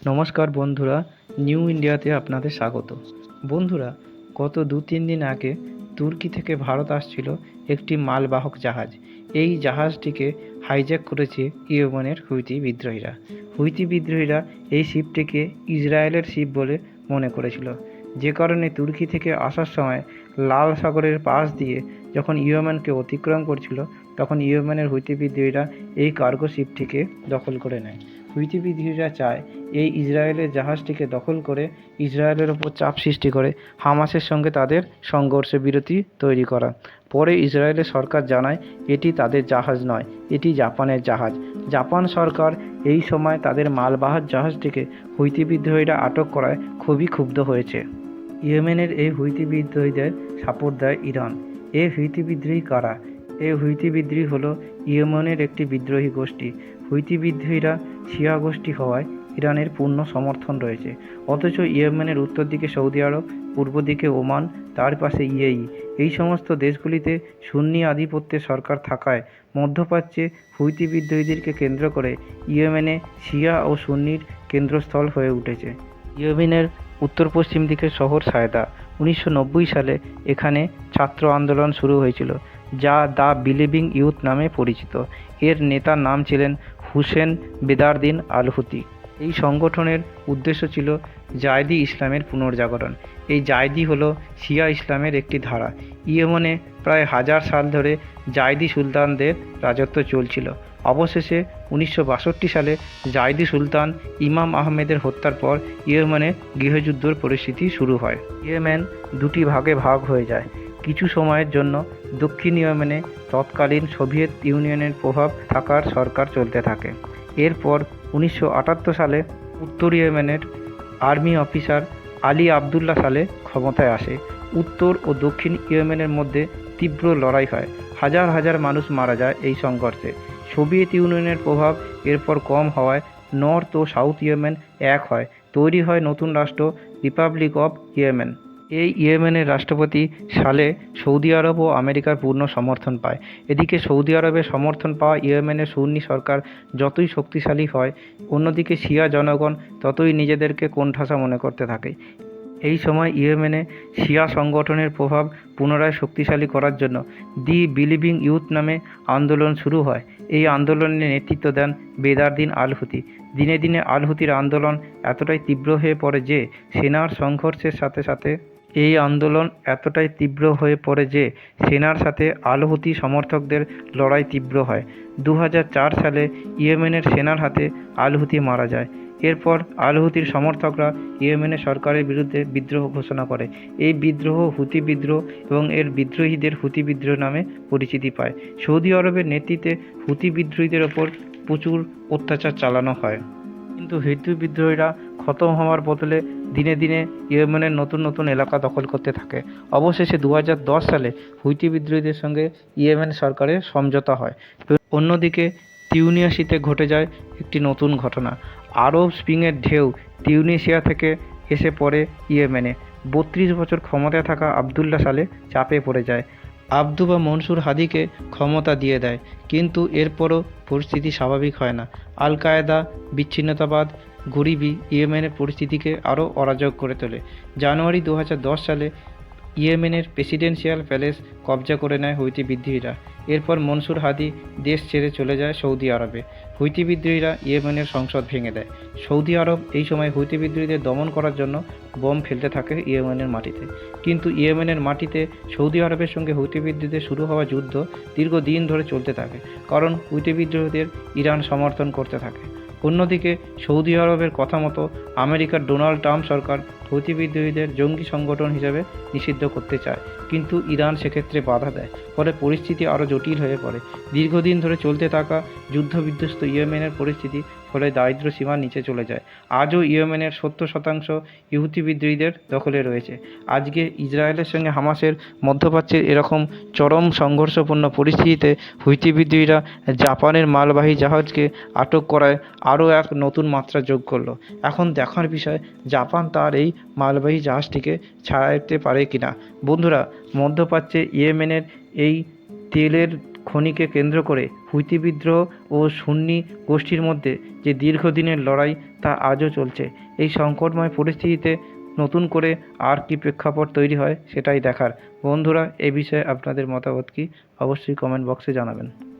নমস্কার বন্ধুরা, নিউ ইন্ডিয়াতে আপনাদের স্বাগত। বন্ধুরা, গত 2-3 দিন আগে তুর্কি থেকে ভারত আসছিল একটি মালবাহক জাহাজ। এই জাহাজটিকে হাইজ্যাক করেছে ইয়েমেনের হুইথি বিদ্রোহীরা এই শিপটিকে ইসরায়েলের শিপ বলে মনে করেছিল, যে কারণে তুর্কি থেকে আসার সময় লাল সাগরের পাশ দিয়ে যখন ইয়েমেনকে অতিক্রম করছিল, তখন ইয়েমেনের হুইথি বিদ্রোহীরা এই কার্গো শিপটিকে দখল করে নেয়। হুইথি বিদ্রোহীরা চায় এই ইসরায়েলের জাহাজটিকে দখল করে ইসরায়েলের ওপর চাপ সৃষ্টি করে হামাসের সঙ্গে তাদের সংঘর্ষে বিরতি তৈরি করা। পরে ইসরায়েলের সরকার জানায় এটি তাদের জাহাজ নয়, এটি জাপানের জাহাজ। জাপান সরকার এই সময় তাদের মালবাহক জাহাজটিকে হুইথি বিদ্রোহীরা আটক করায় খুবই ক্ষুব্ধ হয়েছে। ইয়েমেনের এই হুইথি বিদ্রোহীদের সাপোর্ট দেয় ইরান। এই হুইথি বিদ্রোহী কারা? এই হুইথি বিদ্রোহী হলো ইয়েমেনের একটি বিদ্রোহী গোষ্ঠী। হুইথি বিদ্রোহীরা শিয়া গোষ্ঠী হওয়ায় ইরানের পূর্ণ সমর্থন রয়েছে। অথচ ইয়েমেনের উত্তর দিকে সৌদি আরব, পূর্ব দিকে ওমান, তার পাশে ইউএই, এই সমস্ত দেশগুলিতে সুন্নি আধিপত্যের সরকার থাকায় মধ্যপ্রাচ্যে হুইথি বিদ্রোহীদেরকে কেন্দ্র করে ইয়েমেনে শিয়া ও সুন্নির কেন্দ্রস্থল হয়ে উঠেছে। ইয়েমেনের উত্তর পশ্চিম দিকের শহর সায়দা। 1990 সালে এখানে ছাত্র আন্দোলন শুরু হয়েছিল, যা দ্য বিলিভিং ইউথ নামে পরিচিত। এর নেতার নাম ছিলেন হুসেন বেদারদিন আল হুতি। এই সংগঠনের উদ্দেশ্য ছিল জায়দি ইসলামের পুনর্জাগরণ। এই জায়দি হলো শিয়া ইসলামের একটি ধারা। ইয়েমেনে প্রায় 1000 সাল ধরে জায়দি সুলতানদের রাজত্ব চলছিল। অবশেষে 1962 সালে জায়দি সুলতান ইমাম আহমেদের হত্যার পর ইয়েমেনে গৃহযুদ্ধের পরিস্থিতি শুরু হয়। ইয়েমেন দুটি ভাগে ভাগ হয়ে যায়। কিছু সময়ের জন্য দক্ষিণ ইয়েমেনে তৎকালীন সোভিয়েত ইউনিয়নের প্রভাব থাকার সরকার চলতে থাকে। এরপর 1978 সালে উত্তর ইয়েমেনের আর্মি অফিসার আলী আবদুল্লাহ সালে ক্ষমতায় আসে। উত্তর ও দক্ষিণ ইয়েমেনের মধ্যে তীব্র লড়াই হয়, হাজার হাজার মানুষ মারা যায় এই সংঘর্ষে। সোভিয়েত ইউনিয়নের প্রভাব এরপর কম হওয়ায় নর্থ ও সাউথ ইয়েমেন এক হয়, তৈরি হয় নতুন রাষ্ট্র রিপাবলিক অফ ইয়েমেন। এই ইয়েমেনের রাষ্ট্রপতি সালে সৌদি আরব ও আমেরিকার পূর্ণ সমর্থন পায়। এদিকে সৌদি আরবের সমর্থন পাওয়া ইয়েমেনের সুন্নি সরকার যতই শক্তিশালী হয়, অন্যদিকে শিয়া জনগণ ততই নিজেদেরকে কোণঠাসা মনে করতে থাকে। এই সময় ইয়েমেনে শিয়া সংগঠনের প্রভাব পুনরায় শক্তিশালী করার জন্য দি বিলিভিং ইউথ নামে আন্দোলন শুরু হয়। এই আন্দোলনে নেতৃত্ব দেন বেদারদিন আল হুতি। দিনে দিনে আল হুতির আন্দোলন এতটাই তীব্র হয়ে পড়ে যে সেনার সংঘর্ষের সাথে সাথে সেনার সাথে আল হুতি সমর্থকদের লড়াই তীব্র হয়। 2004 সালে ইয়েমেনের সেনার হাতে আল হুতি মারা যায়। এরপর আল হুতির সমর্থকরা ইয়েমেনের সরকারের বিরুদ্ধে বিদ্রোহ ঘোষণা করে। এই বিদ্রোহ হুতি বিদ্রোহ এবং এর বিদ্রোহীদের হুতি বিদ্রোহ নামে পরিচিতি পায়। সৌদি আরবের নেতৃত্বে হুতি বিদ্রোহীদের ওপর প্রচুর অত্যাচার চালানো হয়, কিন্তু হুতি বিদ্রোহীরা খতম হওয়ার বদলে দিনে দিনে ইয়েমেনের নতুন নতুন এলাকা দখল করতে থাকে। অবশেষে 2010 সালে হুতি বিদ্রোহীদের সঙ্গে ইয়েমেন সরকারের সমঝোতা হয়। অন্যদিকে তিউনিসিয়াতে ঘটে যায় একটি নতুন ঘটনা। আরব স্প্রিংয়ের ঢেউ তিউনিসিয়া থেকে এসে পড়ে ইয়েমেনে। 32 বছর ক্ষমতায় থাকা আবদুল্লাহ সালে চাপে পড়ে যায়। আবদু বা মনসুর হাদিকে ক্ষমতা দিয়ে দেয়, কিন্তু এরপরও পরিস্থিতি স্বাভাবিক হয় না। আল কায়েদা, বিচ্ছিন্নতাবাদ, গরিবি ইয়েমেনের পরিস্থিতিকে আরও অরাজক করে তোলে। জানুয়ারি 2010 সালে ইয়েমেনের প্রেসিডেন্সিয়াল প্যালেস কবজা করে নেয় হুইথি বিদ্রোহীরা। এরপর মনসুর হাদি দেশ ছেড়ে চলে যায় সৌদি আরবে। হুইথি বিদ্রোহীরা ইয়েমেনের সংসদ ভেঙে দেয়। সৌদি আরব এই সময় হুইথি বিদ্রোহীদের দমন করার জন্য বোম ফেলতে থাকে ইয়েমেনের মাটিতে। কিন্তু ইয়েমেনের মাটিতে সৌদি আরবের সঙ্গে হুইথি বিদ্রোহীদের শুরু হওয়া যুদ্ধ দীর্ঘদিন ধরে চলতে থাকে, কারণ হুইথি বিদ্রোহীদের ইরান সমর্থন করতে থাকে। অন্যদিকে সৌদি আরবের কথা মতো আমেরিকার ডোনাল্ড ট্রাম্প সরকার হুতি বিদ্রোহীদের জঙ্গি সংগঠন হিসেবে নিষিদ্ধ করতে চায়, কিন্তু ইরান সেক্ষেত্রে বাধা দেয়। ফলে পরিস্থিতি আরও জটিল হয়ে পড়ে। দীর্ঘদিন ধরে চলতে থাকা যুদ্ধবিধ্বস্ত ইয়েমেনের পরিস্থিতি ফলে দারিদ্র্য সীমার নিচে চলে যায়। আজও ইয়েমেনের 70% ইহুতি বিদ্রোহীদের দখলে রয়েছে। আজকে ইসরায়েলের সঙ্গে হামাসের মধ্যপ্রাচ্যের এরকম চরম সংঘর্ষপূর্ণ পরিস্থিতিতে হুতি বিদ্রোহীরা জাপানের মালবাহী জাহাজকে আটক করায় আরও এক নতুন মাত্রা যোগ করলো। এখন দেখার বিষয় জাপান তার এই মালবাহী জাহাজটিকে ছাড়াতে পারে কিনা। বন্ধুরা, মধ্যপ্রাচ্যে ইয়েমেনের এই তেলের খনিকে কেন্দ্র করে হুইতি বিদ্রোহ ও সুন্নি গোষ্ঠীর মধ্যে যে দীর্ঘদিনের লড়াই তা আজও চলছে। এই সংকটময় পরিস্থিতিতে নতুন করে আর কি প্রেক্ষাপট তৈরি হয় সেটাই দেখার। বন্ধুরা, এ বিষয়ে আপনাদের মতামত কি? অবশ্যই কমেন্ট বক্সে জানাবেন।